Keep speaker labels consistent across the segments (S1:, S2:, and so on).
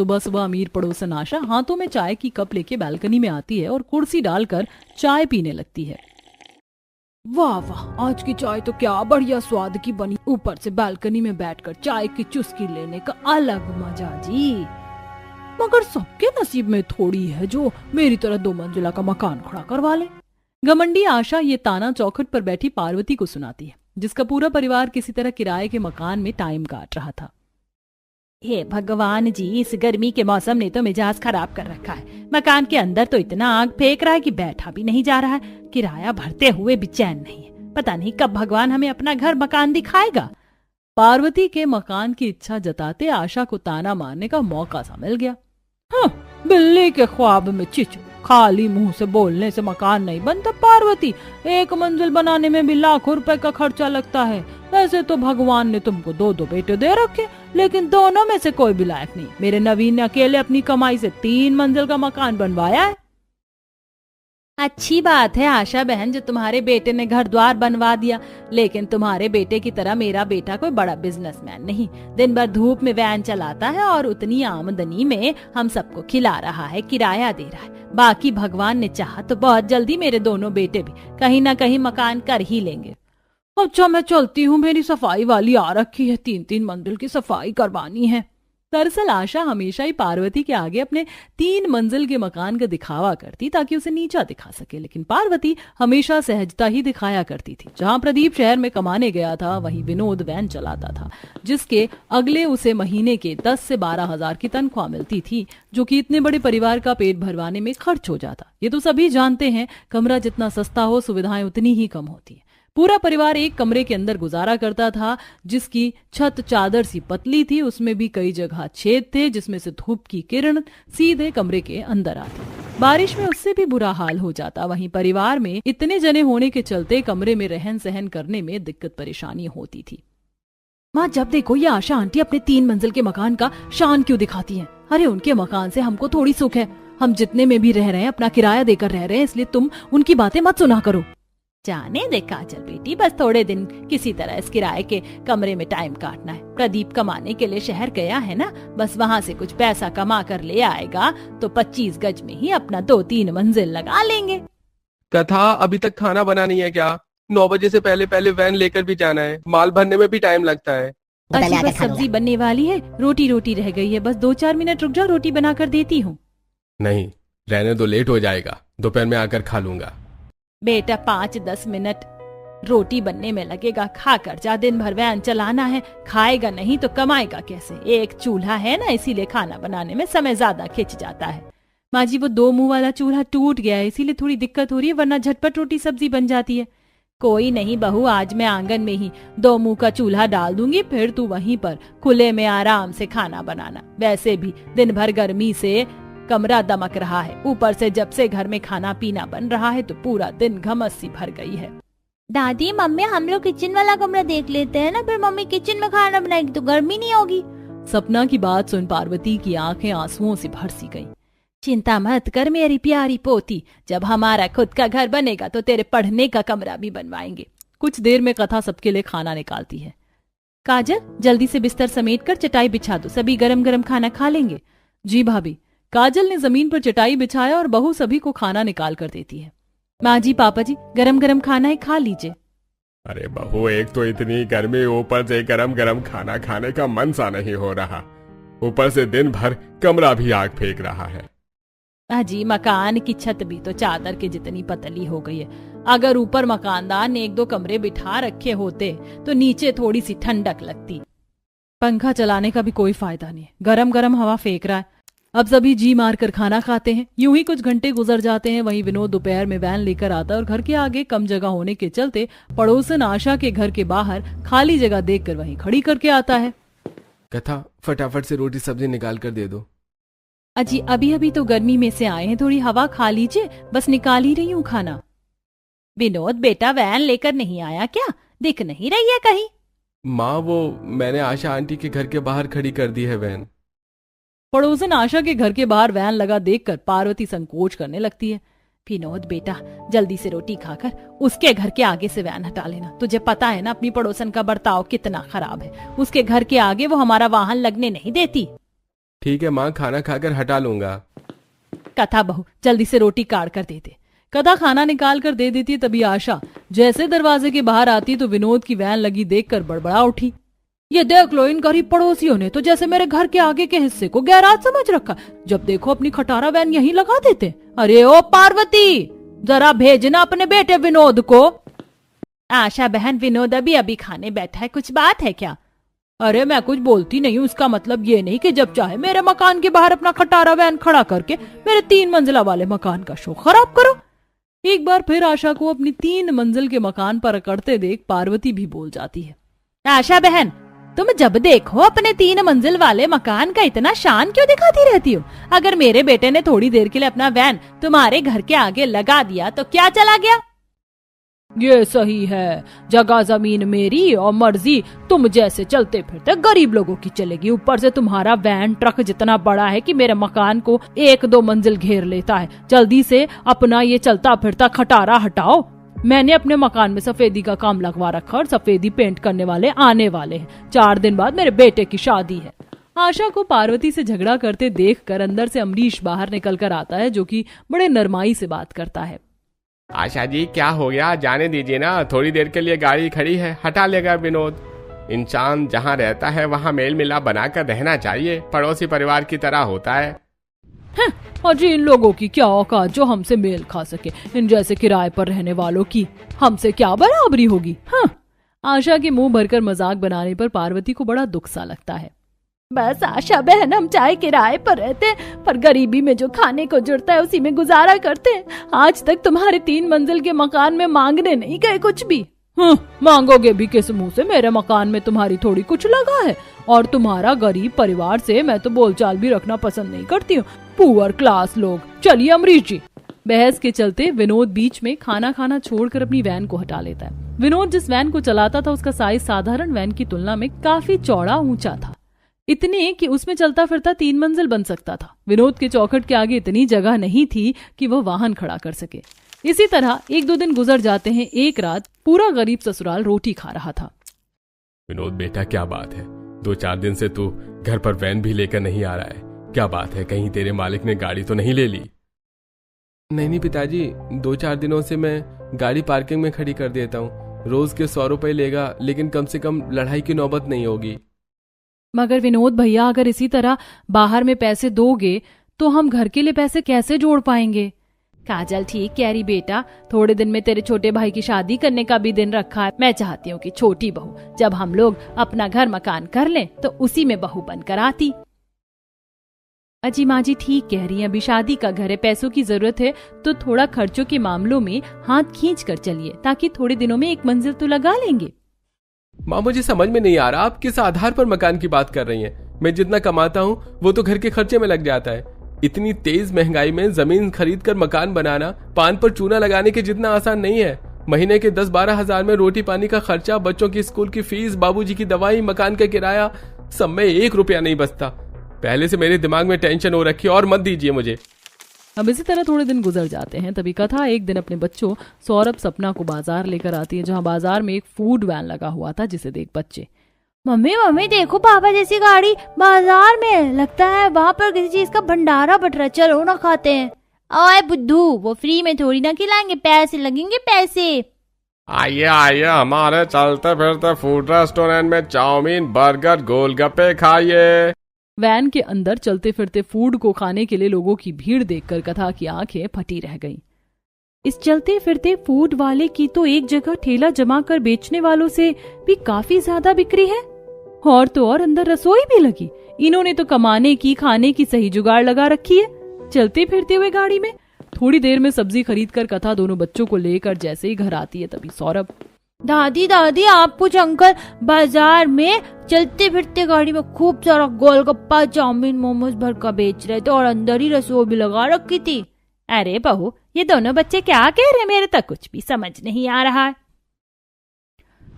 S1: सुबह सुबह अमीर पड़ोसन आशा हाथों में चाय की कप लेके बालकनी में आती है और कुर्सी डालकर चाय पीने लगती है। वाह वाह, आज की चाय तो क्या बढ़िया स्वाद की बनी, ऊपर से बालकनी में बैठकर चाय की चुस्की लेने का अलग मजा जी। मगर सबके नसीब में थोड़ी है जो मेरी तरह 2 मंजिला का मकान खड़ा करवा ले। घमंडी आशा ये ताना चौखट पर बैठी पार्वती को सुनाती है, जिसका पूरा परिवार किसी तरह किराए के मकान में टाइम काट रहा था। हे भगवान जी, इस गर्मी के मौसम ने तो मिजाज खराब कर रखा है। मकान के अंदर तो इतना आग फेंक रहा है कि बैठा भी नहीं जा रहा है। किराया भरते हुए भी चैन नहीं है। पता नहीं कब भगवान हमें अपना घर मकान दिखाएगा। पार्वती के मकान की इच्छा जताते आशा को ताना मारने का मौका सा मिल गया। हाँ, बिल्ली के ख्वाब में चिचू, खाली मुंह से बोलने से मकान नहीं बनता पार्वती। 1 मंजिल बनाने में भी लाखों रुपए का खर्चा लगता है। वैसे तो भगवान ने तुमको 2 बेटे दे रखे, लेकिन दोनों में से कोई भी लायक नहीं। मेरे नवीन ने अकेले अपनी कमाई से 3 मंजिल का मकान बनवाया है। अच्छी बात है आशा बहन जो तुम्हारे बेटे ने घर द्वार बनवा दिया, लेकिन तुम्हारे बेटे की तरह मेरा बेटा कोई बड़ा बिजनेसमैन नहीं। दिन भर धूप में वैन चलाता है और उतनी आमदनी में हम सबको खिला रहा है, किराया दे रहा है। बाकी भगवान ने चाहा तो बहुत जल्दी मेरे दोनों बेटे भी कहीं ना कहीं मकान कर ही लेंगे। अच्छा, मैं चलती हूँ, मेरी सफाई वाली आ रखी है, 3-3 मंजिल की सफाई करवानी है। दरअसल आशा हमेशा ही पार्वती के आगे अपने 3 मंजिल के मकान का दिखावा करती ताकि उसे नीचा दिखा सके, लेकिन पार्वती हमेशा सहजता ही दिखाया करती थी। जहां प्रदीप शहर में कमाने गया था, वहीं विनोद वैन चलाता था, जिसके अगले उसे महीने के 10 से 12 हजार की तनख्वाह मिलती थी, जो कि इतने बड़े परिवार का पेट भरवाने में खर्च हो जाता। ये तो सभी जानते हैं, कमरा जितना सस्ता हो सुविधाएं उतनी ही कम होती है। पूरा परिवार एक कमरे के अंदर गुजारा करता था, जिसकी छत चादर सी पतली थी। उसमें भी कई जगह छेद थे, जिसमें से धूप की किरण सीधे कमरे के अंदर आती। बारिश में उससे भी बुरा हाल हो जाता। वहीं परिवार में इतने जने होने के चलते कमरे में रहन सहन करने में दिक्कत परेशानी होती थी। माँ, जब देखो ये आशा आंटी अपने 3 मंजिल के मकान का शान क्यों दिखाती हैं? अरे उनके मकान से हमको थोड़ी सुख है। हम जितने में भी रह रहे हैं अपना किराया देकर रह रहे हैं, इसलिए तुम उनकी बातें मत सुना करो। जाने दे काजल बेटी, बस थोड़े दिन किसी तरह इस किराए के कमरे में टाइम काटना है। प्रदीप कमाने के लिए शहर गया है ना, बस वहाँ से कुछ पैसा कमा कर ले आएगा तो 25 गज में ही अपना 2-3 मंजिल लगा लेंगे।
S2: कथा, अभी तक खाना बना नहीं है क्या? 9 बजे से पहले पहले वैन लेकर भी जाना है, माल भरने में भी टाइम लगता है।
S1: अच्छी, बस सब्जी बनने वाली है, रोटी रह गई है, बस 2-4 मिनट रुक जाओ, रोटी बना कर देती हूँ।
S2: नहीं, रहने दो, लेट हो जाएगा, दोपहर में आकर खा लूंगा।
S1: बेटा 5-10 मिनट रोटी बनने में लगेगा, खा कर जा। दिन भर वैन चलाना है, खाएगा नहीं तो कमाएगा कैसे? एक चूल्हा है ना, इसीलिए खाना बनाने में समय ज्यादा खिंच जाता है। माँ जी, वो 2 मुंह वाला चूल्हा टूट गया है, इसीलिए थोड़ी दिक्कत हो रही है, वरना झटपट रोटी सब्जी बन जाती है। कोई नहीं बहू, आज मैं आंगन में ही 2 मुंह का चूल्हा डाल दूंगी, फिर तू वहीं पर खुले में आराम से खाना बनाना। वैसे भी दिन भर गर्मी से कमरा दमक रहा है, ऊपर से जब से घर में खाना पीना बन रहा है तो पूरा दिन घमस सी भर गई है।
S3: दादी, मम्मी, हम लोग किचन वाला कमरा देख लेते हैं ना, फिर मम्मी किचन में खाना बनाएगी तो गर्मी नहीं होगी।
S1: सपना की बात सुन पार्वती की आंखें आंसुओं से भर सी गईं। चिंता मत कर मेरी प्यारी पोती, जब हमारा खुद का घर बनेगा तो तेरे पढ़ने का कमरा भी बनवाएंगे। कुछ देर में कथा सबके लिए खाना निकालती है। काजल, जल्दी से बिस्तर समेट कर चटाई बिछा दो, सभी गरम गरम खाना खा लेंगे। जी भाभी। काजल ने जमीन पर चटाई बिछाया और बहू सभी को खाना निकाल कर देती है। माँ जी, पापा जी, गरम गरम खाना है, खा लीजिए।
S2: अरे बहू, एक तो इतनी गर्मी, ऊपर से गरम गरम खाना खाने का मन सा नहीं हो रहा, ऊपर से दिन भर कमरा भी आग फेंक रहा है।
S1: जी, मकान की छत भी तो चादर के जितनी पतली हो गई है। अगर ऊपर मकानदार ने 1-2 कमरे बिठा रखे होते तो नीचे थोड़ी सी ठंडक लगती। पंखा चलाने का भी कोई फायदा नहीं, गरम गरम हवा फेंक रहा है। अब सभी जी मार कर खाना खाते हैं। यूं ही कुछ घंटे गुजर जाते हैं। वहीं विनोद दोपहर में वैन लेकर आता है और घर के आगे कम जगह होने के चलते पड़ोसन आशा के घर के बाहर खाली जगह देखकर वहीं खड़ी करके आता है।
S2: कथा, फटाफट से रोटी सब्जी निकाल कर दे दो।
S1: अजी, अभी अभी तो गर्मी में से आए हैं, थोड़ी हवा खा लीजिए, बस निकाल ही रही हूँ खाना। विनोद बेटा, वैन लेकर नहीं आया क्या? दिख नहीं रही है कहीं?
S2: माँ, वो मैंने आशा आंटी के घर के बाहर खड़ी कर दी है वैन।
S1: पड़ोसन आशा के घर के बाहर वैन लगा देखकर पार्वती संकोच करने लगती है। विनोद बेटा, जल्दी से रोटी खाकर उसके घर के आगे से वैन हटा लेना। तुझे पता है ना अपनी पड़ोसन का बर्ताव कितना खराब है। उसके घर के आगे वो हमारा वाहन लगने नहीं देती।
S2: ठीक है माँ, खाना खाकर हटा लूंगा।
S1: कथा बहू जल्दी से रोटी काट कर देते। कथा खाना निकाल कर दे देती है। तभी आशा जैसे दरवाजे के बाहर आती तो विनोद की वैन लगी देखकर बड़बड़ा उठी। ये देख लो, इन गरीब पड़ोसियों ने तो जैसे मेरे घर के आगे के हिस्से को गैराज समझ रखा। जब देखो अपनी खटारा वैन यहीं लगा देते। अरे ओ पार्वती, जरा भेजना अपने बेटे विनोद को।
S3: आशा बहन, विनोद अभी अभी खाने बैठा है, कुछ बात है क्या?
S1: अरे मैं कुछ बोलती नहीं हूँ, उसका मतलब ये नहीं कि जब चाहे मेरे मकान के बाहर अपना खटारा वैन खड़ा करके मेरे 3 मंजिला वाले मकान का शो खराब करो। एक बार फिर आशा को अपनी 3 मंजिल के मकान पर अकड़ते देख पार्वती भी बोल जाती है।
S3: आशा बहन, तुम जब देखो अपने 3 मंजिल वाले मकान का इतना शान क्यों दिखाती रहती हो? अगर मेरे बेटे ने थोड़ी देर के लिए अपना वैन तुम्हारे घर के आगे लगा दिया तो क्या चला गया?
S1: ये सही है, जगह जमीन मेरी और मर्जी तुम जैसे चलते फिरते गरीब लोगों की चलेगी। ऊपर से तुम्हारा वैन ट्रक जितना बड़ा है कि मेरे मकान को 1-2 मंजिल घेर लेता है। जल्दी से अपना ये चलता फिरता खटारा हटाओ। मैंने अपने मकान में सफेदी का काम लगवा रखा और सफेदी पेंट करने वाले आने वाले हैं। 4 दिन बाद मेरे बेटे की शादी है। आशा को पार्वती से झगड़ा करते देखकर अंदर से अमरीश बाहर निकल कर आता है, जो कि बड़े नरमाई से बात करता है।
S2: आशा जी क्या हो गया, जाने दीजिए ना, थोड़ी देर के लिए गाड़ी खड़ी है, हटा लेगा विनोद। इंसान जहाँ रहता है वहाँ मेल मिलाप बनाकर रहना चाहिए, पड़ोसी परिवार की तरह होता है।
S1: अजी इन लोगों की क्या औकात जो हमसे मेल खा सके। इन जैसे किराए पर रहने वालों की हमसे क्या बराबरी होगी। आशा के मुंह भरकर मजाक बनाने पर पार्वती को बड़ा दुख सा लगता है।
S3: बस आशा बहन, हम चाहे किराए पर रहते पर गरीबी में जो खाने को जुड़ता है उसी में गुजारा करते हैं। आज तक तुम्हारे 3 मंजिल के मकान में मांगने नहीं गए कुछ भी।
S1: मांगोगे भी किस मुंह से? मेरे मकान में तुम्हारी थोड़ी कुछ लगा है। और तुम्हारा गरीब परिवार से मैं तो बोलचाल भी रखना पसंद नहीं करती हूँ। पुअर क्लास लोग। चलिए अमरीश जी। बहस के चलते विनोद बीच में खाना खाना छोड़कर अपनी वैन को हटा लेता है। विनोद जिस वैन को चलाता था उसका साइज साधारण वैन की तुलना में काफी चौड़ा ऊंचा था, इतने कि उसमें चलता फिरता 3 मंजिल बन सकता था। विनोद के चौखट के आगे इतनी जगह नहीं थी कि वह वाहन खड़ा कर सके। इसी तरह 1-2 दिन गुजर जाते हैं। एक रात पूरा गरीब ससुराल रोटी खा रहा था।
S2: विनोद बेटा क्या बात है, 2-4 दिन से तू घर पर वैन भी लेकर नहीं आ रहा है, क्या बात है? कहीं तेरे मालिक ने गाड़ी तो नहीं ले ली? नहीं पिताजी, 2-4 दिनों से मैं गाड़ी पार्किंग में खड़ी कर देता हूँ। रोज के 100 रुपए लेगा, लेकिन कम से कम लड़ाई की नौबत नहीं होगी।
S1: मगर विनोद भैया, अगर इसी तरह बाहर में पैसे दोगे तो हम घर के लिए पैसे कैसे जोड़ पाएंगे?
S3: काजल ठीक कह रही बेटा, थोड़े दिन में तेरे छोटे भाई की शादी करने का भी दिन रखा है। मैं चाहती हूँ कि छोटी बहू जब हम लोग अपना घर मकान कर लें तो उसी में बहू बनकर आती।
S1: अजी माँ जी ठीक कह रही हैं, अभी शादी का घर है, पैसों की जरूरत है तो थोड़ा खर्चों के मामलों में हाथ खींच कर चलिए, ताकि थोड़े दिनों में 1 मंजिल तो लगा लेंगे।
S2: माँ मुझे समझ में नहीं आ रहा आप किस आधार पर मकान की बात कर रही हैं। मैं जितना कमाता हूँ वो तो घर के खर्चे में लग जाता है। इतनी तेज महंगाई में जमीन खरीद कर मकान बनाना पान पर चूना लगाने के जितना आसान नहीं है। महीने के 10-12 हजार में रोटी पानी का खर्चा, बच्चों की स्कूल की फीस, बाबूजी की दवाई, मकान का किराया, सब में 1 रुपया नहीं बचता। पहले से मेरे दिमाग में टेंशन हो रखी है और मत दीजिए मुझे।
S1: अब इसी तरह थोड़े दिन गुजर जाते हैं। तभी कथा एक दिन अपने बच्चों सौरभ सपना को बाजार लेकर आती है, जहाँ बाजार में एक फूड वैन लगा हुआ था, जिसे देख बच्चे
S3: मम्मी देखो पापा जैसी गाड़ी बाजार में, लगता है वहाँ पर किसी चीज का भंडारा बट रहा, चलो ना खाते हैं। ओए बुद्धू, वो फ्री में थोड़ी ना खिलाएंगे, पैसे लगेंगे पैसे।
S2: आइए हमारे चलते फिरते फूड रेस्टोरेंट में चाउमीन, बर्गर, गोलगप्पे खाइए।
S1: वैन के अंदर चलते फिरते फूड को खाने के लिए लोगों की भीड़ देखकर कथा की आंखें फटी रह गईं। इस चलते फिरते फूड वाले की तो एक जगह ठेला जमा कर बेचने वालों से भी काफी ज्यादा बिक्री है, और तो और अंदर रसोई भी लगी। इन्होंने तो कमाने की खाने की सही जुगाड़ लगा रखी है। चलते फिरते हुए गाड़ी में थोड़ी देर में सब्जी खरीद कर कथा दोनों बच्चों को लेकर जैसे ही घर आती है, तभी सौरभ
S3: दादी आप कुछ अंकल बाजार में चलते फिरते गाड़ी में खूब सारा गोलगप्पा, चाउमीन, मोमोज भर का बेच रहे थे और अंदर ही रसोई भी लगा रखी थी।
S1: अरे बहू, ये दोनों बच्चे क्या कह रहे? मेरे तक कुछ भी समझ नहीं आ रहा है।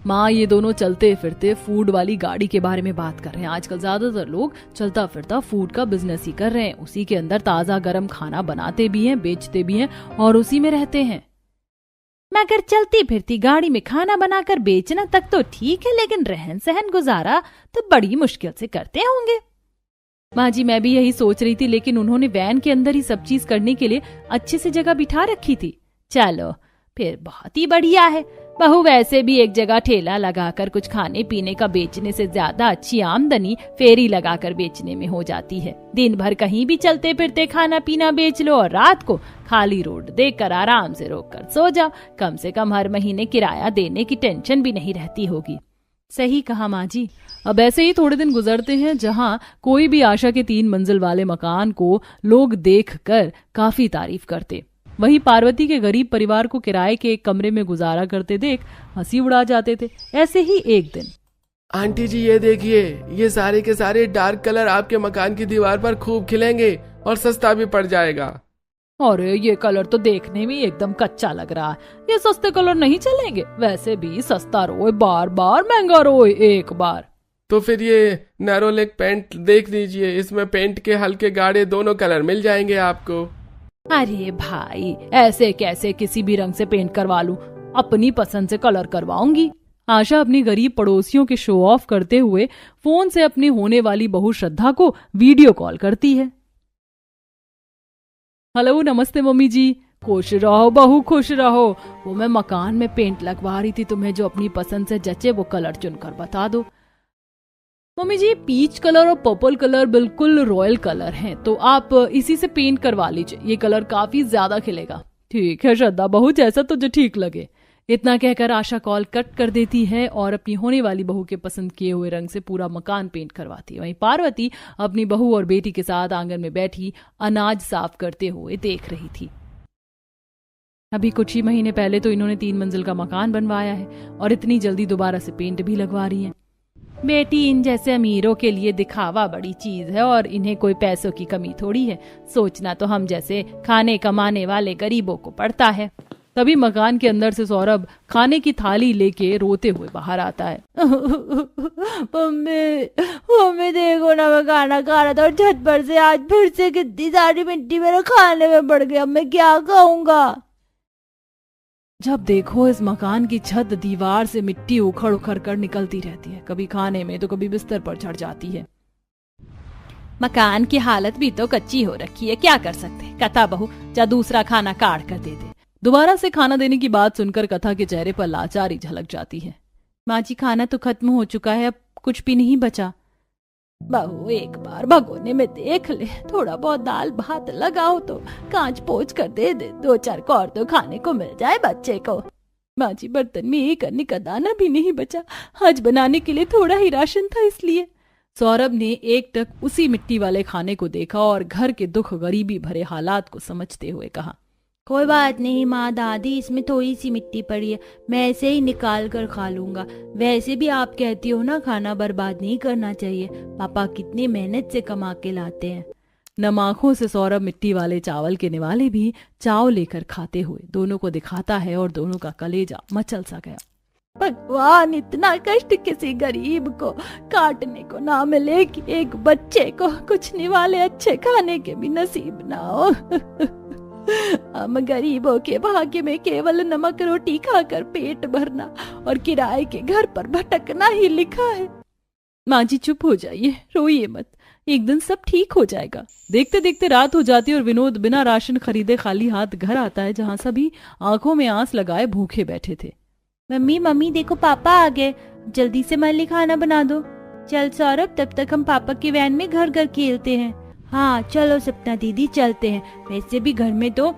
S1: माँ, ये दोनों चलते फिरते फूड वाली गाड़ी के बारे में बात कर रहे हैं। आजकल ज्यादातर लोग चलता फिरता फूड का बिजनेस ही कर रहे हैं। उसी के अंदर ताजा गरम खाना बनाते भी हैं, बेचते भी हैं और उसी में रहते हैं।
S3: मगर चलती फिरती गाड़ी में खाना बनाकर बेचना तक तो ठीक है, लेकिन रहन सहन गुजारा तो बड़ी मुश्किल से करते होंगे।
S1: माँ जी मैं भी यही सोच रही थी, लेकिन उन्होंने वैन के अंदर ही सब चीज करने के लिए अच्छे से जगह बिठा रखी थी। चलो फिर बहुत ही बढ़िया है। बहू वैसे भी एक जगह ठेला लगाकर कुछ खाने पीने का बेचने से ज्यादा अच्छी आमदनी फेरी लगाकर बेचने में हो जाती है। दिन भर कहीं भी चलते फिरते खाना पीना बेच लो और रात को खाली रोड देखकर आराम से रोककर सो जाओ। कम से कम हर महीने किराया देने की टेंशन भी नहीं रहती होगी।
S3: सही कहा माँ जी।
S1: अब ऐसे ही थोड़े दिन गुजरते हैं जहाँ कोई भी आशा के 3 मंजिल वाले मकान को लोग देखकर काफी तारीफ करते, वहीं पार्वती के गरीब परिवार को किराए के एक कमरे में गुजारा करते देख हंसी उड़ा जाते थे। ऐसे ही एक दिन,
S2: आंटी जी ये देखिए, ये सारे के सारे डार्क कलर आपके मकान की दीवार पर खूब खिलेंगे और सस्ता भी पड़ जाएगा।
S1: अरे ये कलर तो देखने में एकदम कच्चा लग रहा है, ये सस्ते कलर नहीं चलेंगे। वैसे भी सस्ता रोए बार बार, महंगा रोए एक बार।
S2: तो फिर ये नैरो लेग पेंट देख लीजिए, इसमें पेंट के हल्के गाढ़े दोनों कलर मिल जाएंगे आपको।
S1: अरे भाई ऐसे कैसे किसी भी रंग से पेंट करवा लूं, अपनी पसंद से कलर करवाऊंगी। आशा अपनी गरीब पड़ोसियों के शो ऑफ करते हुए फोन से अपनी होने वाली बहू श्रद्धा को वीडियो कॉल करती है। हेलो नमस्ते मम्मी जी, खुश रहो बहू खुश रहो। वो मैं मकान में पेंट लगवा रही थी, तुम्हें जो अपनी पसंद से जचे वो कलर चुनकर बता दो। मम्मी जी पीच कलर और पर्पल कलर बिल्कुल रॉयल कलर हैं, तो आप इसी से पेंट करवा लीजिए, ये कलर काफी ज्यादा खिलेगा। ठीक है श्रद्धा बहू, जैसा तुझे ठीक लगे। इतना कहकर आशा कॉल कट कर देती है और अपनी होने वाली बहू के पसंद किए हुए रंग से पूरा मकान पेंट करवाती है। वहीं पार्वती अपनी बहू और बेटी के साथ आंगन में बैठी अनाज साफ करते हुए देख रही थी। अभी कुछ ही महीने पहले तो इन्होंने 3 मंजिल का मकान बनवाया है और इतनी जल्दी दोबारा से पेंट भी लगवा रही है। बेटी इन जैसे अमीरों के लिए दिखावा बड़ी चीज है और इन्हें कोई पैसों की कमी थोड़ी है, सोचना तो हम जैसे खाने कमाने वाले गरीबों को पड़ता है। तभी मकान के अंदर से सौरभ खाने की थाली लेके रोते हुए बाहर आता है।
S3: मम्मी देखो ना, मैं खाना खा रहा था और छत पर से आज फिर से कितनी सारी मिट्टी मेरे खाने में पड़ गई, अब मैं क्या खाऊंगा।
S1: जब देखो इस मकान की छत दीवार से मिट्टी उखड़ उखड़ कर निकलती रहती है, कभी खाने में तो कभी बिस्तर पर चढ़ जाती है। मकान की हालत भी तो कच्ची हो रखी है, क्या कर सकते। कथा बहू जा दूसरा खाना काट कर दे दे। दोबारा से खाना देने की बात सुनकर कथा के चेहरे पर लाचारी झलक जाती है। माँ जी खाना तो खत्म हो चुका है, अब कुछ भी नहीं बचा। बहू एक बार भगोने में देख ले, थोड़ा बहुत दाल भात लगाओ तो कांच पोंछ कर दे दे, 2-4 कौर तो खाने को मिल जाए बच्चे को। माँ जी बर्तन में एक अन्नी का दाना भी नहीं बचा, आज बनाने के लिए थोड़ा ही राशन था इसलिए। सौरभ ने एकटक उसी मिट्टी वाले खाने को देखा और घर के दुख गरीबी भरे हालात को समझते हुए कहा,
S3: कोई बात नहीं माँ दादी, इसमें थोड़ी सी मिट्टी पड़ी है, मैं ऐसे ही निकाल कर खा लूंगा। वैसे भी आप कहती हो ना खाना बर्बाद नहीं करना चाहिए, पापा कितनी मेहनत से कमा के लाते हैं।
S1: नम आंखों से सौरभ मिट्टी वाले चावल के निवाले भी चाव लेकर खाते हुए दोनों को दिखाता है और दोनों का कलेजा मचल सा गया।
S3: भगवान इतना कष्ट किसी गरीब को काटने को ना मिले कि एक बच्चे को कुछ निवाले अच्छे खाने के भी नसीब ना हो। हम गरीबों के भाग्य में केवल नमक रोटी खाकर पेट भरना और किराए के घर पर भटकना ही लिखा है।
S1: माँ जी चुप हो जाइए, रोइए मत, एक दिन सब ठीक हो जाएगा। देखते देखते रात हो जाती और विनोद बिना राशन खरीदे खाली हाथ घर आता है, जहाँ सभी आंखों में आंस लगाए भूखे बैठे थे।
S3: मम्मी मम्मी देखो पापा आ गए, जल्दी से मेरे लिए खाना बना दो। चल सौरभ तब तक हम पापा की वैन में घर घर खेलते हैं। हाँ चलो सपना दीदी चलते हैं, वैसे भी घर में तो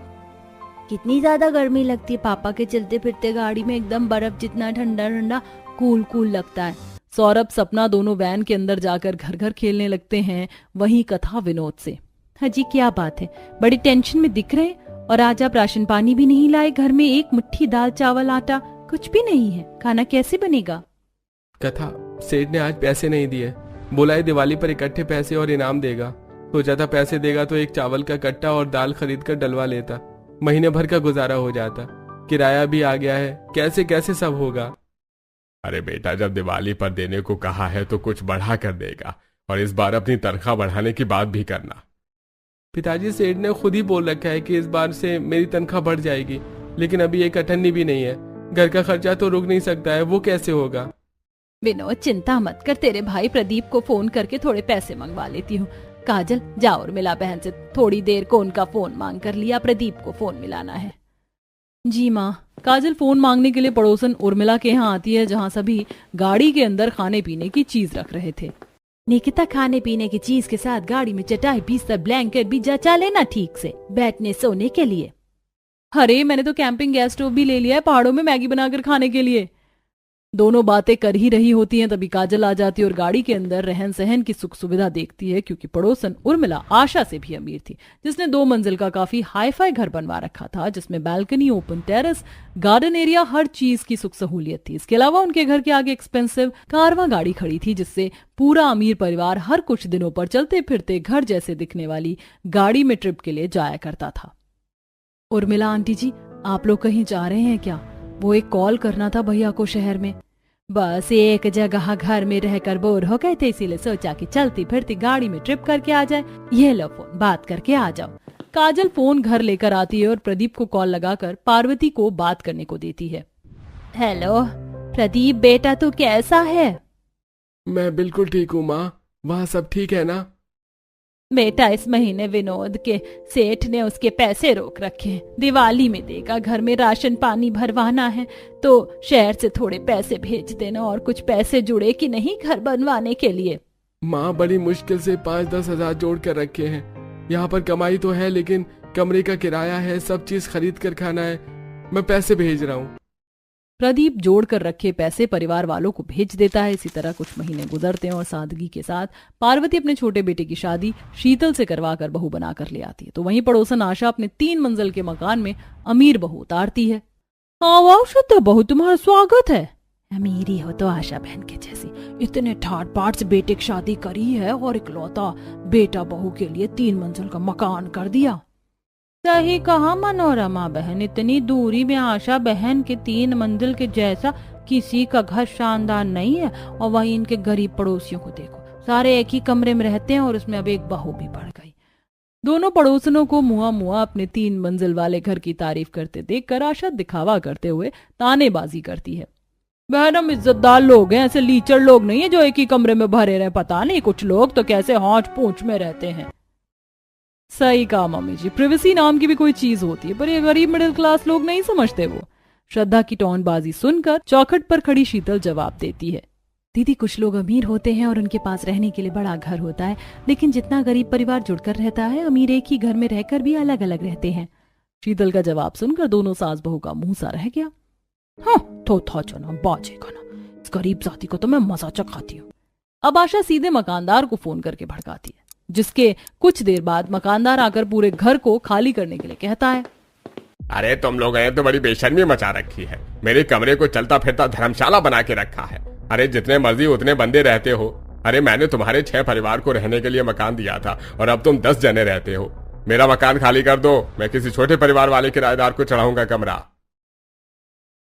S3: कितनी ज्यादा गर्मी लगती है, पापा के चलते फिरते गाड़ी में एकदम बर्फ जितना ठंडा ठंडा कूल कूल लगता है।
S1: सौरभ सपना दोनों वैन के अंदर जाकर घर घर खेलने लगते हैं। वहीं कथा विनोद से,
S3: हाजी क्या बात है, बड़ी टेंशन में दिख रहे और आज आप राशन पानी भी नहीं लाए, घर में एक मुट्ठी दाल चावल आटा कुछ भी नहीं है, खाना कैसे बनेगा।
S2: कथा सेठ ने आज पैसे नहीं दिए, बोला है दिवाली पर इकट्ठे पैसे और इनाम देगा। सोचा था पैसे देगा तो एक चावल का कट्टा और दाल खरीद कर डलवा लेता, महीने भर का गुजारा हो जाता। किराया भी आ गया है, कैसे कैसे सब होगा।
S4: अरे बेटा जब दिवाली पर देने को कहा है तो कुछ बढ़ा कर देगा, और इस बार अपनी तनख्वाह बढ़ाने की बात भी करना।
S2: पिताजी सेठ ने खुद ही बोल रखा है कि इस बार से मेरी तनख्वाह बढ़ जाएगी, लेकिन अभी एक अठन्नी भी नहीं है, घर का खर्चा तो रुक नहीं सकता है, वो कैसे होगा।
S1: विनोद चिंता मत कर, तेरे भाई प्रदीप को फोन करके थोड़े पैसे मंगवा लेती हूँ, काजल जाओ उर्मिला बहन से थोड़ी देर को उनका फोन मांग कर लिया, प्रदीप को फोन मिलाना है। जी माँ। काजल फोन मांगने के लिए पड़ोसन उर्मिला के यहाँ आती है, जहाँ सभी गाड़ी के अंदर खाने पीने की चीज रख रहे थे। निकिता, खाने पीने की चीज के साथ गाड़ी में चटाई, बिस्तर, ब्लैंकेट भी जचा लेना ठीक से, बैठने सोने के लिए। अरे मैंने तो कैंपिंग गैस स्टोव भी ले लिया है पहाड़ों में मैगी बनाकर खाने के लिए। दोनों बातें कर ही रही होती हैं, तभी काजल आ जाती है और गाड़ी के अंदर रहन सहन की सुख सुविधा देखती है, क्योंकि पड़ोसन उर्मिला आशा से भी अमीर थी, जिसने 2 मंजिल का काफी हाईफाई घर बनवा रखा था, जिसमें balcony, open terrace, garden area, हर चीज की सुख सहूलियत थी। इसके अलावा उनके घर के आगे एक्सपेंसिव कारवा गाड़ी खड़ी थी, जिससे पूरा अमीर परिवार हर कुछ दिनों पर चलते फिरते घर जैसे दिखने वाली गाड़ी में ट्रिप के लिए जाया करता था। उर्मिला आंटी जी, आप लोग कहीं जा रहे हैं क्या? वो एक कॉल करना था भैया को शहर में। बस एक जगह घर में रहकर बोर हो गए थे, इसीलिए सोचा कि चलती फिरती गाड़ी में ट्रिप करके आ जाए। ये लो फोन, बात करके आ जाओ। काजल फोन घर लेकर आती है और प्रदीप को कॉल लगाकर पार्वती को बात करने को देती है। हेलो प्रदीप बेटा, तू कैसा है?
S2: मैं बिल्कुल ठीक हूँ माँ, वहाँ सब ठीक है ना?
S1: बेटा, इस महीने विनोद के सेठ ने उसके पैसे रोक रखे हैं, दिवाली में देगा। घर में राशन पानी भरवाना है, तो शहर से थोड़े पैसे भेज देना। और कुछ पैसे जुड़े कि नहीं घर बनवाने के लिए?
S2: माँ, बड़ी मुश्किल से 5-10 हजार जोड़ कर रखे हैं। यहाँ पर कमाई तो है, लेकिन कमरे का किराया है, सब चीज खरीद कर खाना है। मैं पैसे भेज रहा हूँ।
S1: प्रदीप जोड़ कर रखे पैसे परिवार वालों को भेज देता है। इसी तरह कुछ महीने गुजरते हैं और सादगी के साथ पार्वती अपने छोटे बेटे की शादी शीतल से करवा कर बहू बनाकर ले आती है। तो वहीं पड़ोसन आशा अपने 3 मंजिल के मकान में अमीर बहू उतारती है। वाह शुद्ध बहू, तुम्हारा स्वागत है। अमीरी हो तो आशा बहन के जैसी, इतने ठाट बाट से बेटे की शादी करी है और इकलौता बेटा बहू के लिए 3 मंजिल का मकान कर दिया। सही कहा मनोरमा बहन, इतनी दूरी में आशा बहन के 3 मंजिल के जैसा किसी का घर शानदार नहीं है। और वहीं इनके गरीब पड़ोसियों को देखो, सारे एक ही कमरे में रहते हैं और उसमें अब एक बहू भी बढ़ गई। दोनों पड़ोसनों को मुआ मुआ अपने 3 मंजिल वाले घर की तारीफ करते देखकर आशा दिखावा करते हुए तानेबाजी करती है। बहन, हम इज्जतदार लोग हैं, ऐसे लीचड़ लोग नहीं है जो एक ही कमरे में भरे रहे। पता नहीं कुछ लोग तो कैसे हौच पूंछ में रहते हैं। सही कहा मम्मी जी, प्रिवेसी नाम की भी कोई चीज होती है, पर ये गरीब मिडिल क्लास लोग नहीं समझते। वो श्रद्धा की टोनबाजी सुनकर चौखट पर खड़ी शीतल जवाब देती है। दीदी, कुछ लोग अमीर होते हैं और उनके पास रहने के लिए बड़ा घर होता है, लेकिन जितना गरीब परिवार जुड़कर रहता है, अमीर एक ही घर में रहकर भी अलग अलग रहते हैं। शीतल का जवाब सुनकर दोनों सास बहू का मुंह सा रह गया। हाँ, तो था चना बाजेगा ना, इस गरीब जाति को तो मैं मजा चखाती हूँ। अब आशा सीधे मकानदार को फोन करके भड़काती है, जिसके कुछ देर बाद मकानदार आकर पूरे घर को खाली करने के लिए कहता है।
S4: अरे तुम लोग तो बड़ी बेशर्मी मचा रखी है। मेरे कमरे को चलता फिरता धर्मशाला बना के रखा है। अरे जितने मर्जी उतने बंदे रहते हो। अरे मैंने तुम्हारे 6 परिवार को रहने के लिए मकान दिया था और अब तुम 10 जने रहते हो। मेरा मकान खाली कर दो, मैं किसी छोटे परिवार वाले किराएदार को चढ़ाऊंगा कमरा।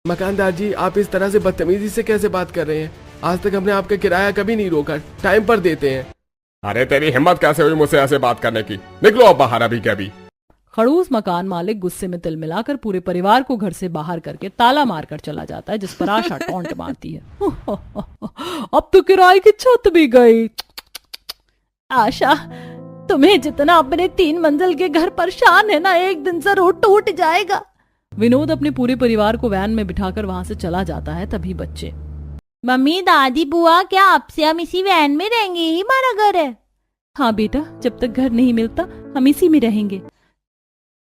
S2: मकानदार जी, आप इस तरह से बदतमीजी से कैसे बात कर रहे हैं? आज तक हमने आपका किराया कभी नहीं रोका, टाइम पर देते हैं।
S4: अरे तेरी हिम्मत कैसे हुई मुझसे ऐसे बात करने की? निकलो अब बाहर अभी के अभी।
S1: खड़ूस मकान मालिक गुस्से में तिल मिलाकर पूरे परिवार को घर से बाहर करके ताला मारकर चला जाता है, जिस पर आशा टॉन्ट मारती है। अब तो किराए की छत भी गई। आशा, तुम्हें जितना अपने 3 मंजिल के घर पर शान है ना, एक दिन जरूर टूट जाएगा। विनोद अपने पूरे परिवार को वैन में बिठाकर वहां से चला जाता है। तभी बच्चे,
S3: मम्मी, दादी, बुआ, क्या आपसे हम इसी वैन में रहेंगे? यही हमारा घर है।
S1: हाँ बेटा, जब तक घर नहीं मिलता हम इसी में रहेंगे।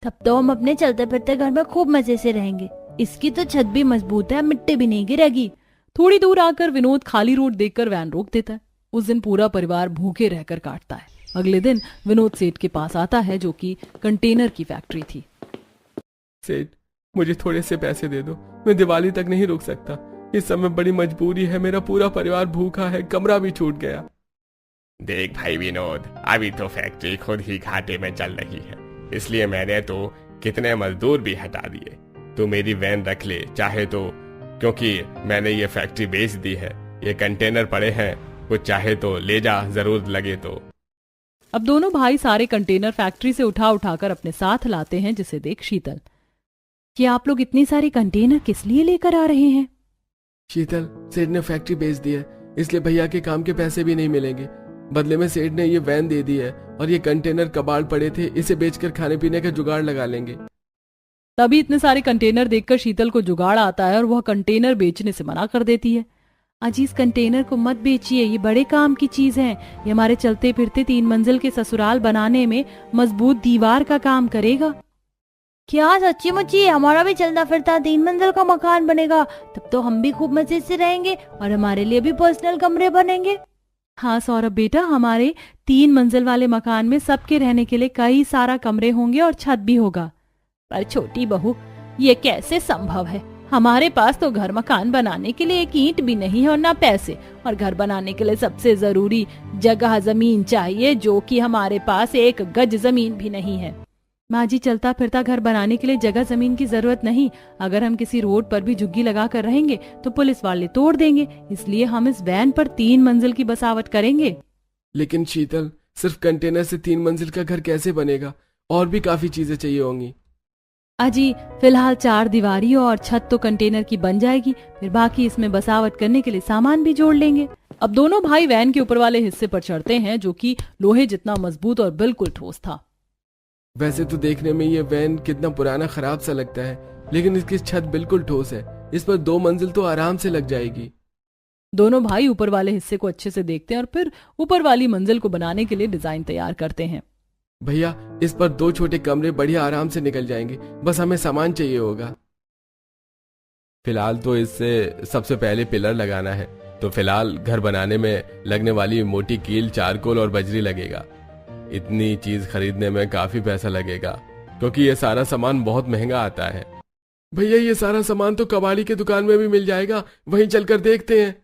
S3: तब तो हम अपने चलते फिरते घर में खूब मजे से रहेंगे। इसकी तो छत भी मजबूत है, मिट्टी भी नहीं गिरेगी।
S1: थोड़ी दूर आकर विनोद खाली रोड देखकर वैन रोक देता है। उस दिन पूरा परिवार भूखे रहकर काटता है। अगले दिन विनोद सेठ के पास आता है, जो कि कंटेनर की फैक्ट्री थी।
S2: सेठ, मुझे थोड़े से पैसे दे दो, मैं दिवाली तक नहीं रुक सकता। इस समय बड़ी मजबूरी है, मेरा पूरा परिवार भूखा है, कमरा भी छूट गया।
S4: देख भाई विनोद, अभी तो फैक्ट्री खुद ही घाटे में चल रही है, इसलिए मैंने तो कितने मजदूर भी हटा दिए। तू मेरी वैन रख ले चाहे तो, क्योंकि मैंने ये फैक्ट्री बेच दी है। ये कंटेनर पड़े हैं, कुछ चाहे तो ले जा, जरूरत लगे तो।
S1: अब दोनों भाई सारे कंटेनर फैक्ट्री से उठा उठाकर अपने साथ लाते हैं, जिसे देख शीतल, कि आप लोग इतने सारे कंटेनर किस लिए लेकर आ रहे हैं?
S2: शीतल, सेठ ने फैक्ट्री बेच दी है, इसलिए भैया के काम के पैसे भी नहीं मिलेंगे। बदले में सेठ ने ये वैन दे दी है और ये कंटेनर कबाड़ पड़े थे, इसे बेचकर खाने पीने का जुगाड़ लगा लेंगे।
S1: तभी इतने सारे कंटेनर देखकर शीतल को जुगाड़ आता है और वह कंटेनर बेचने से मना कर देती है। अजी इस कंटेनर को मत बेचिए, ये बड़े काम की चीज है। ये हमारे चलते फिरते 3 मंजिल के ससुराल बनाने में मजबूत दीवार का काम करेगा।
S3: क्या सच्ची मुच्ची हमारा भी चलता फिरता 3 मंजिल का मकान बनेगा? तब तो हम भी खूब मजे से रहेंगे और हमारे लिए भी पर्सनल कमरे बनेंगे।
S1: हाँ सौरभ बेटा, हमारे 3 मंजिल वाले मकान में सबके रहने के लिए कई सारा कमरे होंगे और छत भी होगा। पर छोटी बहू, ये कैसे संभव है? हमारे पास तो घर मकान बनाने के लिए एक ईंट भी नहीं है और ना पैसे, और घर बनाने के लिए सबसे जरूरी जगह जमीन चाहिए, जो कि हमारे पास 1 गज जमीन भी नहीं है। माँ जी, चलता फिरता घर बनाने के लिए जगह जमीन की जरूरत नहीं। अगर हम किसी रोड पर भी झुग्गी लगा कर रहेंगे तो पुलिस वाले तोड़ देंगे, इसलिए हम इस वैन पर 3 मंजिल की बसावट करेंगे।
S2: लेकिन शीतल, सिर्फ कंटेनर से 3 मंजिल का घर कैसे बनेगा? और भी काफी चीजें चाहिए होंगी।
S1: अजी फिलहाल 4 दीवारी और छत तो कंटेनर की बन जाएगी, फिर बाकी इसमें बसावट करने के लिए सामान भी जोड़ लेंगे। अब दोनों भाई वैन के ऊपर वाले हिस्से पर चढ़ते हैं, जो कि लोहे जितना मजबूत और बिल्कुल ठोस था।
S2: वैसे तो देखने में ये वैन कितना पुराना खराब सा लगता है, लेकिन इसकी छत बिल्कुल ठोस है। इस पर 2 मंजिल तो आराम से लग जाएगी।
S1: दोनों भाई ऊपर वाले हिस्से को अच्छे से देखते हैं और फिर ऊपर वाली मंजिल को बनाने के लिए डिजाइन तैयार करते हैं।
S2: भैया, इस पर 2 छोटे कमरे बढ़िया आराम से निकल जाएंगे, बस हमें सामान चाहिए होगा। फिलहाल तो इससे सबसे पहले पिलर लगाना है, तो फिलहाल घर बनाने में लगने वाली मोटी कील, चारकोल और बजरी लगेगा। इतनी चीज खरीदने में काफी पैसा लगेगा, क्योंकि ये सारा सामान बहुत महंगा आता है। भैया, ये सारा सामान तो कबाड़ी की दुकान में भी मिल जाएगा, वहीं चलकर देखते हैं।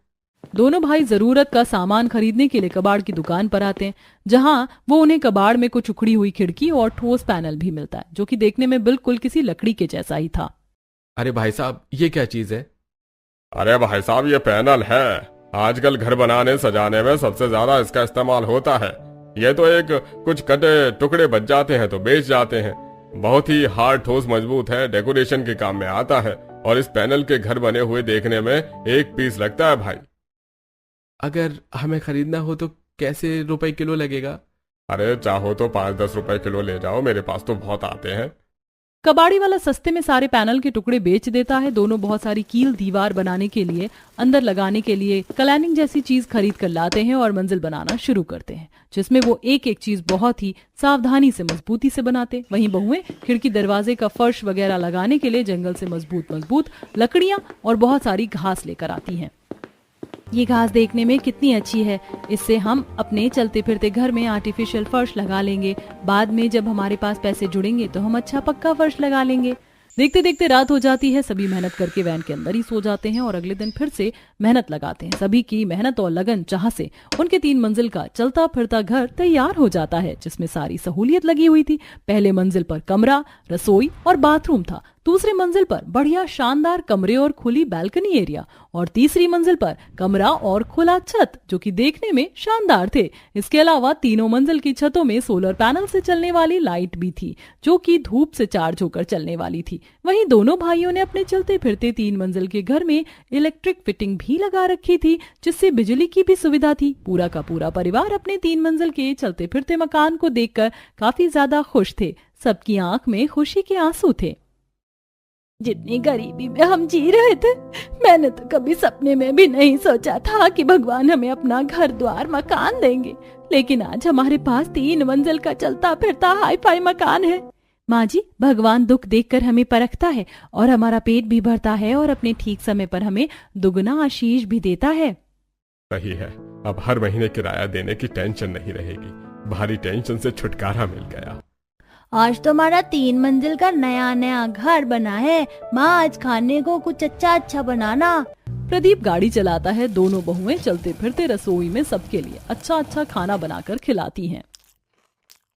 S1: दोनों भाई जरूरत का सामान खरीदने के लिए कबाड़ की दुकान पर आते हैं, जहां वो उन्हें कबाड़ में कुछ उखड़ी हुई खिड़की और ठोस पैनल भी मिलता है, जो कि देखने में बिल्कुल किसी लकड़ी के जैसा ही था।
S2: अरे भाई साहब, ये क्या चीज है?
S4: अरे भाई साहब, ये पैनल है। आजकल घर बनाने सजाने में सबसे ज्यादा इसका इस्तेमाल होता है। ये तो एक कुछ कटे टुकड़े बच जाते हैं तो बेच जाते हैं। बहुत ही हार्ड, ठोस, मजबूत है, डेकोरेशन के काम में आता है, और इस पैनल के घर बने हुए देखने में 1 पीस लगता है भाई।
S2: अगर हमें खरीदना हो तो कैसे रुपए किलो लगेगा?
S4: अरे चाहो तो 5-10 रुपए किलो ले जाओ, मेरे पास तो बहुत आते हैं।
S1: कबाड़ी वाला सस्ते में सारे पैनल के टुकड़े बेच देता है। दोनों बहुत सारी कील दीवार बनाने के लिए, अंदर लगाने के लिए क्लैनिंग जैसी चीज खरीद कर लाते हैं और मंजिल बनाना शुरू करते हैं, जिसमें वो एक एक चीज बहुत ही सावधानी से मजबूती से बनाते। वहीं बहुएं खिड़की दरवाजे का फर्श वगैरह लगाने के लिए जंगल से मजबूत लकड़ियां और बहुत सारी घास लेकर आती हैं। ये घास देखने में कितनी अच्छी है, इससे हम अपने चलते फिरते घर में आर्टिफिशियल फर्श लगा लेंगे। बाद में जब हमारे पास पैसे जुड़ेंगे तो हम अच्छा पक्का फर्श लगा लेंगे। देखते देखते रात हो जाती है। सभी मेहनत करके वैन के अंदर ही सो जाते हैं और अगले दिन फिर से मेहनत लगाते हैं। सभी की मेहनत और लगन चाह से उनके 3 मंजिल का चलता फिरता घर तैयार हो जाता है, जिसमें सारी सहूलियत लगी हुई थी। पहले मंजिल पर कमरा, रसोई और बाथरूम था। दूसरी मंजिल पर बढ़िया शानदार कमरे और खुली बैल्कनी एरिया, और तीसरी मंजिल पर कमरा और खुला छत, जो कि देखने में शानदार थे। इसके अलावा तीनों मंजिल की छतों में सोलर पैनल से चलने वाली लाइट भी थी, जो कि धूप से चार्ज होकर चलने वाली थी। वहीं दोनों भाइयों ने अपने चलते फिरते 3 मंजिल के घर में इलेक्ट्रिक फिटिंग भी लगा रखी थी, जिससे बिजली की भी सुविधा थी। पूरा का पूरा परिवार अपने 3 मंजिल के चलते फिरते मकान को देखकर काफी ज्यादा खुश थे। सबकी आंख में खुशी के आंसू थे। जितनी गरीबी में हम जी रहे थे, मैंने तो कभी सपने में भी नहीं सोचा था कि भगवान हमें अपना घर द्वार मकान देंगे। लेकिन आज हमारे पास 3 मंजिल का चलता फिरता हाई फाई मकान है। माँ जी, भगवान दुख देखकर हमें परखता है और हमारा पेट भी भरता है और अपने ठीक समय पर हमें दुगना आशीष भी देता है।
S4: सही है, अब हर महीने किराया देने की टेंशन नहीं रहेगी। भारी टेंशन से छुटकारा मिल गया।
S3: आज तो हमारा 3 मंजिल का नया नया घर बना है। माँ, आज खाने को कुछ अच्छा बनाना।
S1: प्रदीप गाड़ी चलाता है। दोनों बहुएं चलते फिरते रसोई में सबके लिए अच्छा खाना बनाकर खिलाती हैं।